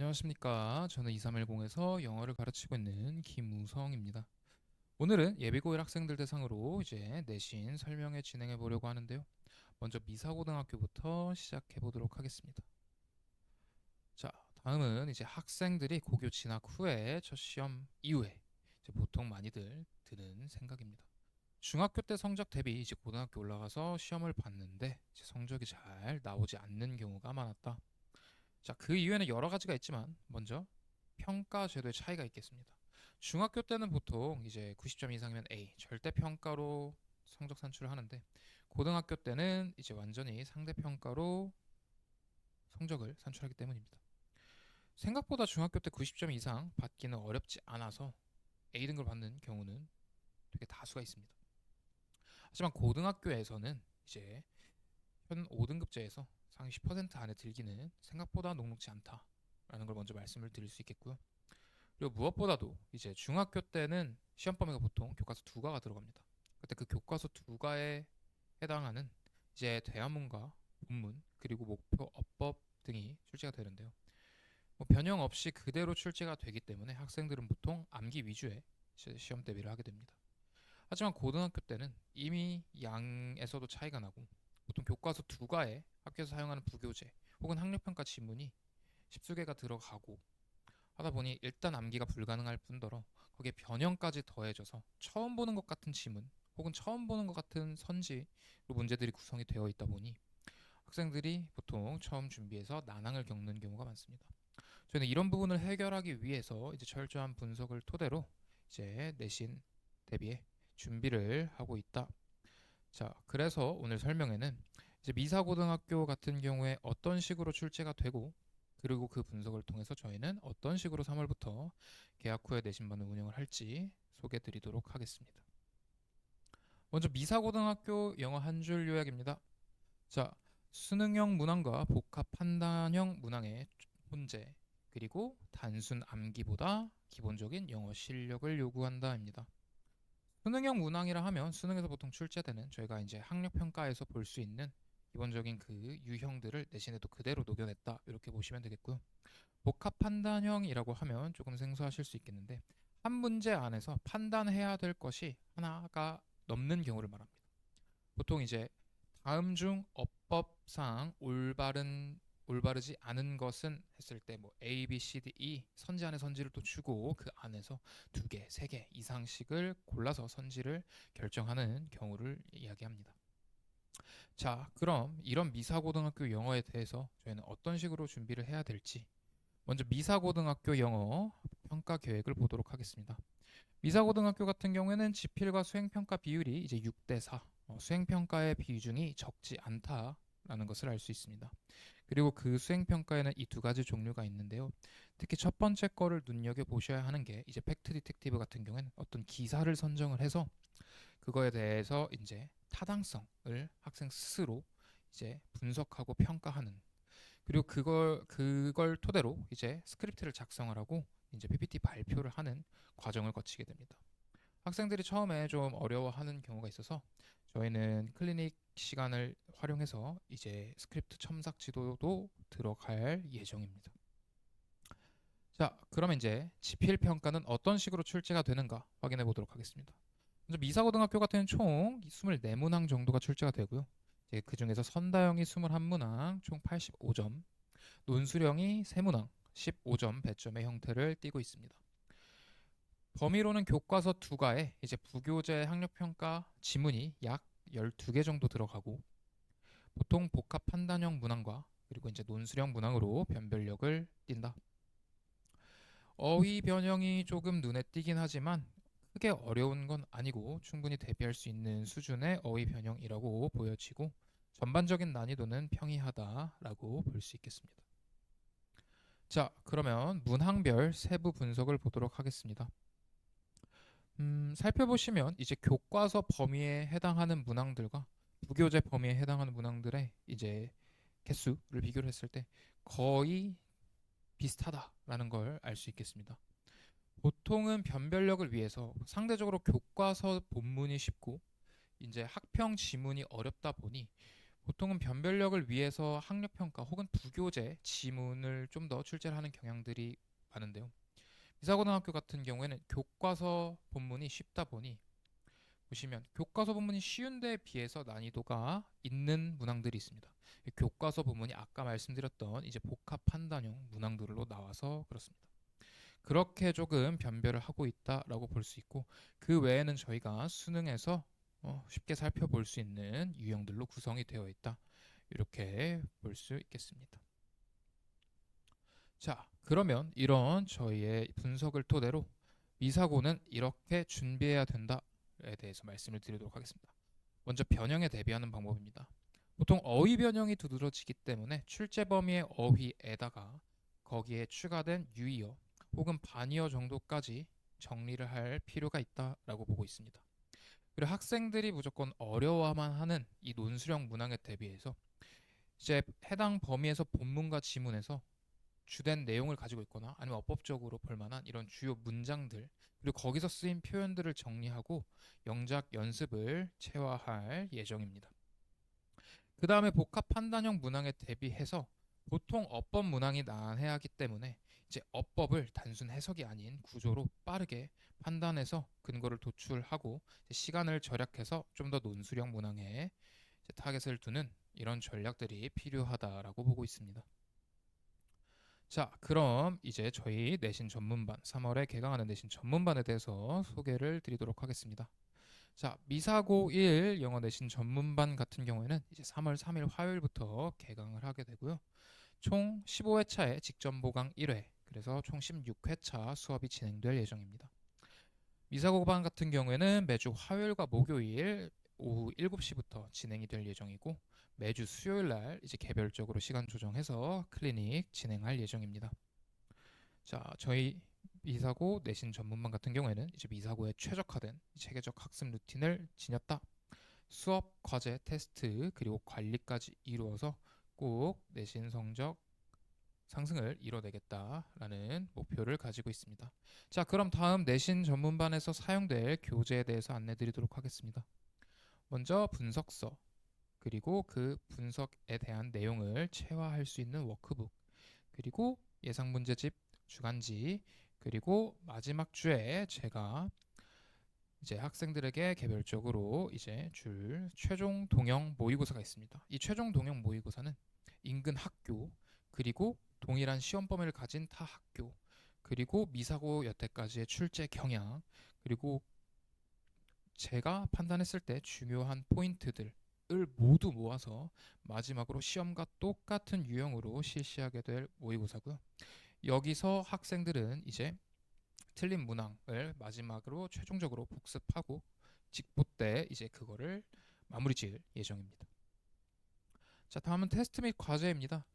안녕하십니까. 저는 2310에서 영어를 가르치고 있는 김우성입니다. 오늘은 예비고1 학생들 대상으로 이제 내신 설명회 진행해 보려고 하는데요. 먼저 미사고등학교부터 시작해 보도록 하겠습니다. 자, 다음은 이제 학생들이 고교 진학 후에 첫 시험 이후에 이제 보통 많이들 드는 생각입니다. 중학교 때 성적 대비 이제 고등학교 올라가서 시험을 봤는데 이제 성적이 잘 나오지 않는 경우가 많았다. 자, 그 이유에는 여러 가지가 있지만 먼저 평가 제도의 차이가 있겠습니다. 중학교 때는 보통 이제 90점 이상이면 A, 절대 평가로 성적 산출을 하는데 고등학교 때는 이제 완전히 상대 평가로 성적을 산출하기 때문입니다. 생각보다 중학교 때 90점 이상 받기는 어렵지 않아서 A등급을 받는 경우는 되게 다수가 있습니다. 하지만 고등학교에서는 이제 현 5등급제에서 상위 10% 안에 들기는 생각보다 녹록지 않다라는 걸 먼저 말씀을 드릴 수 있겠고요. 그리고 무엇보다도 이제 중학교 때는 시험 범위가 보통 교과서 두 과가 들어갑니다. 그때 그 교과서 두 과에 해당하는 이제 대화문과 본문 그리고 목표 어법 등이 출제가 되는데요. 뭐 변형 없이 그대로 출제가 되기 때문에 학생들은 보통 암기 위주의 시험 대비를 하게 됩니다. 하지만 고등학교 때는 이미 양에서도 차이가 나고 보통 교과서 두 과에 학교에서 사용하는 부교재 혹은 학력평가 지문이 십수개가 들어가고 하다 보니 일단 암기가 불가능할 뿐더러 거기에 변형까지 더해져서 처음 보는 것 같은 지문 혹은 처음 보는 것 같은 선지로 문제들이 구성이 되어 있다 보니 학생들이 보통 처음 준비해서 난항을 겪는 경우가 많습니다. 저희는 이런 부분을 해결하기 위해서 이제 철저한 분석을 토대로 이제 내신 대비에 준비를 하고 있다. 자, 그래서 오늘 설명에는 이제 미사고등학교 같은 경우에 어떤 식으로 출제가 되고 그리고 그 분석을 통해서 저희는 어떤 식으로 3월부터 개학 후에 내신반을 운영을 할지 소개해 드리도록 하겠습니다. 먼저 미사고등학교 영어 한 줄 요약입니다. 자, 수능형 문항과 복합 판단형 문항의 혼재 그리고 단순 암기보다 기본적인 영어 실력을 요구한다입니다. 수능형 문항이라 하면 수능에서 보통 출제되는 저희가 이제 학력 평가에서 볼 수 있는 기본적인 그 유형들을 내신에도 그대로 녹여냈다 이렇게 보시면 되겠고요. 복합 판단형이라고 하면 조금 생소하실 수 있겠는데 한 문제 안에서 판단해야 될 것이 하나가 넘는 경우를 말합니다. 보통 이제 다음 중 어법상 올바르지 않은 것은 했을 때 뭐 A, B, C, D, E 선지 안에 선지를 또 주고 그 안에서 두 개, 세 개 이상씩을 골라서 선지를 결정하는 경우를 이야기합니다. 자, 그럼 이런 미사고등학교 영어에 대해서 저희는 어떤 식으로 준비를 해야 될지 먼저 미사고등학교 영어 평가 계획을 보도록 하겠습니다. 미사고등학교 같은 경우에는 지필과 수행평가 비율이 이제 6대 4, 수행평가의 비중이 적지 않다라는 것을 알 수 있습니다. 그리고 그 수행평가에는 이 두 가지 종류가 있는데요. 특히 첫 번째 거를 눈여겨보셔야 하는 게 이제 팩트 디텍티브 같은 경우에는 어떤 기사를 선정을 해서 그거에 대해서 이제 타당성을 학생 스스로 이제 분석하고 평가하는 그리고 그걸 토대로 이제 스크립트를 작성을 하고 이제 PPT 발표를 하는 과정을 거치게 됩니다. 학생들이 처음에 좀 어려워하는 경우가 있어서 저희는 클리닉 시간을 활용해서 이제 스크립트 첨삭 지도도 들어갈 예정입니다. 자, 그러면 이제 지필 평가는 어떤 식으로 출제가 되는가 확인해 보도록 하겠습니다. 먼저 미사고등학교 같은 총 24문항 정도가 출제가 되고요. 이제 그 중에서 선다형이 21문항 총 85점, 논술형이 3문항 15점 배점의 형태를 띠고 있습니다. 범위로는 교과서 두 과에 이제 부교재 학력평가 지문이 약 12개 정도 들어가고 보통 복합 판단형 문항과 그리고 이제 논술형 문항으로 변별력을 띈다. 어휘 변형이 조금 눈에 띄긴 하지만 크게 어려운 건 아니고 충분히 대비할 수 있는 수준의 어휘 변형이라고 보여지고 전반적인 난이도는 평이하다라고 볼 수 있겠습니다. 자, 그러면 문항별 세부 분석을 보도록 하겠습니다. 살펴보시면 이제 교과서 범위에 해당하는 문항들과 부교재 범위에 해당하는 문항들의 이제 개수를 비교를 했을 때 거의 비슷하다라는 걸 알 수 있겠습니다. 보통은 변별력을 위해서 상대적으로 교과서 본문이 쉽고 이제 학평 지문이 어렵다 보니 보통은 변별력을 위해서 학력평가 혹은 부교재 지문을 좀 더 출제를 하는 경향들이 많은데요. 미사고등학교 같은 경우에는 교과서 본문이 쉽다 보니 보시면 교과서 본문이 쉬운 데에 비해서 난이도가 있는 문항들이 있습니다. 교과서 본문이 아까 말씀드렸던 이제 복합 판단형 문항들로 나와서 그렇습니다. 그렇게 조금 변별을 하고 있다라고 볼 수 있고, 그 외에는 저희가 수능에서 쉽게 살펴볼 수 있는 유형들로 구성이 되어 있다. 이렇게 볼 수 있겠습니다. 자, 그러면 이런 저희의 분석을 토대로 미사고는 이렇게 준비해야 된다에 대해서 말씀을 드리도록 하겠습니다. 먼저 변형에 대비하는 방법입니다. 보통 어휘 변형이 두드러지기 때문에 출제 범위의 어휘에다가 거기에 추가된 유의어 혹은 반의어 정도까지 정리를 할 필요가 있다라고 보고 있습니다. 그리고 학생들이 무조건 어려워만 하는 이 논술형 문항에 대비해서 이제 해당 범위에서 본문과 지문에서 주된 내용을 가지고 있거나 아니면 어법적으로 볼 만한 이런 주요 문장들 그리고 거기서 쓰인 표현들을 정리하고 영작 연습을 체화할 예정입니다. 그 다음에 복합 판단형 문항에 대비해서 보통 어법 문항이 난해하기 하기 때문에 이제 어법을 단순 해석이 아닌 구조로 빠르게 판단해서 근거를 도출하고 시간을 절약해서 좀 더 논술형 문항에 타겟을 두는 이런 전략들이 필요하다라고 보고 있습니다. 자, 그럼 이제 저희 내신 전문반 3월에 개강하는 내신 전문반에 대해서 소개를 드리도록 하겠습니다. 자, 미사고 1 영어 내신 전문반 같은 경우에는 이제 3월 3일 화요일부터 개강을 하게 되고요. 총 15회차의 직전 보강 1회, 그래서 총 16회차 수업이 진행될 예정입니다. 미사고반 같은 경우에는 매주 화요일과 목요일 오후 7시부터 진행이 될 예정이고 매주 수요일 날 이제 개별적으로 시간 조정해서 클리닉 진행할 예정입니다. 자, 저희 미사고 내신 전문반 같은 경우에는 이제 미사고에 최적화된 체계적 학습 루틴을 지녔다. 수업, 과제, 테스트 그리고 관리까지 이루어서 꼭 내신 성적 상승을 이뤄내겠다라는 목표를 가지고 있습니다. 자, 그럼 다음 내신 전문반에서 사용될 교재에 대해서 안내드리도록 하겠습니다. 먼저 분석서, 그리고 그 분석에 대한 내용을 체화할 수 있는 워크북, 그리고 예상 문제집, 주간지, 그리고 마지막 주에 제가 이제 학생들에게 개별적으로 이제 줄 최종 동형 모의고사가 있습니다. 이 최종 동형 모의고사는 인근 학교 그리고 동일한 시험 범위를 가진 타 학교 그리고 미사고 여태까지의 출제 경향 그리고 제가 판단했을 때 중요한 포인트들을 모두 모아서 마지막으로 시험과 똑같은 유형으로 실시하게 될 모의고사고요. 여기서 학생들은 이제 틀린 문항을 마지막으로 최종적으로 복습하고 직보 때 이제 그거를 마무리 지을 예정입니다. 자, 다음은 테스트 및 과제입니다.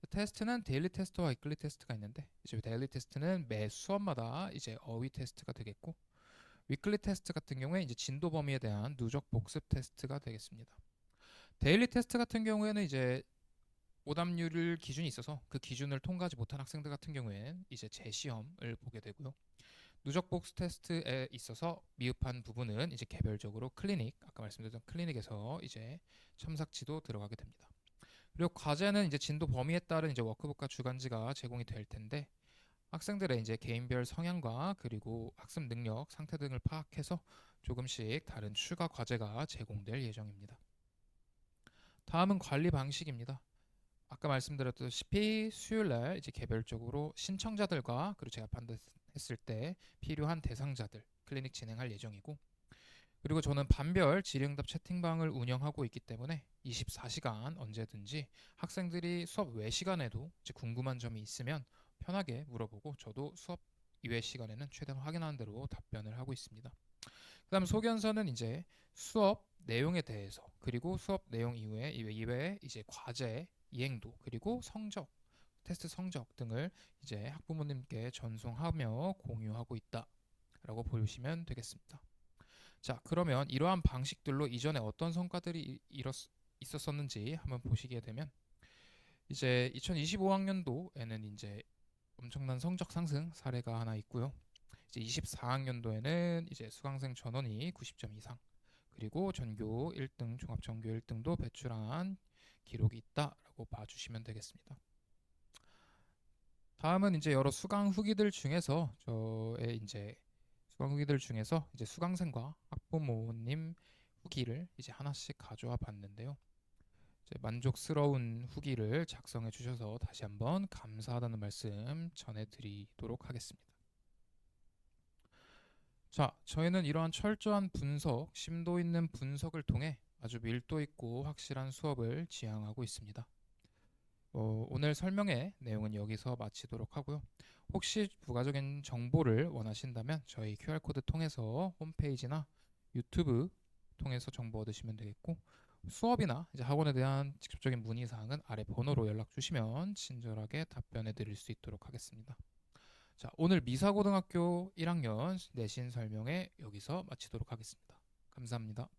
테스트는 데일리 테스트와 위클리 테스트가 있는데 이제 데일리 테스트는 매 수업마다 이제 어휘 테스트가 되겠고 위클리 테스트 같은 경우에 이제 진도 범위에 대한 누적 복습 테스트가 되겠습니다. 데일리 테스트 같은 경우에는 이제 오답률 기준이 있어서 그 기준을 통과하지 못한 학생들 같은 경우에는 이제 재시험을 보게 되고요. 누적 복습 테스트에 있어서 미흡한 부분은 이제 개별적으로 클리닉, 아까 말씀드렸던 클리닉에서 이제 첨삭지도 들어가게 됩니다. 그리고 과제는 이제 진도 범위에 따른 이제 워크북과 주간지가 제공이 될 텐데 학생들의 이제 개인별 성향과 그리고 학습 능력, 상태 등을 파악해서 조금씩 다른 추가 과제가 제공될 예정입니다. 다음은 관리 방식입니다. 아까 말씀드렸다시피 수요일 날 이제 개별적으로 신청자들과 그리고 제가 판단했을 때 필요한 대상자들 클리닉 진행할 예정이고 그리고 저는 반별 질의응답 채팅방을 운영하고 있기 때문에 24시간 언제든지 학생들이 수업 외 시간에도 이제 궁금한 점이 있으면 편하게 물어보고 저도 수업 이외 시간에는 최대한 확인하는 대로 답변을 하고 있습니다. 그다음 소견서는 이제 수업 내용에 대해서 그리고 수업 내용 이외에 이제 과제 이행도 그리고 성적 테스트 성적 등을 이제 학부모님께 전송하며 공유하고 있다라고 보시면 되겠습니다. 자, 그러면 이러한 방식들로 이전에 어떤 성과들이 있었었는지 한번 보시게 되면 이제 2025학년도에는 이제 엄청난 성적 상승 사례가 하나 있고요. 이제 24학년도에는 이제 수강생 전원이 90점 이상 그리고 전교 1등 종합전교 1등도 배출한 기록이 있다라고 봐주시면 되겠습니다. 다음은 이제 여러 수강 후기들 중에서 수강생과 학부모님 후기를 이제 하나씩 가져와 봤는데요. 이제 만족스러운 후기를 작성해 주셔서 다시 한번 감사하다는 말씀 전해드리도록 하겠습니다. 자, 저희는 이러한 철저한 분석, 심도 있는 분석을 통해 아주 밀도 있고 확실한 수업을 지향하고 있습니다. 오늘 설명의 내용은 여기서 마치도록 하고요. 혹시 부가적인 정보를 원하신다면 저희 QR코드 통해서 홈페이지나 유튜브 통해서 정보 얻으시면 되겠고, 수업이나 이제 학원에 대한 직접적인 문의 사항은 아래 번호로 연락 주시면 친절하게 답변해 드릴 수 있도록 하겠습니다. 자, 오늘 미사고등학교 1학년 내신 설명회 여기서 마치도록 하겠습니다. 감사합니다.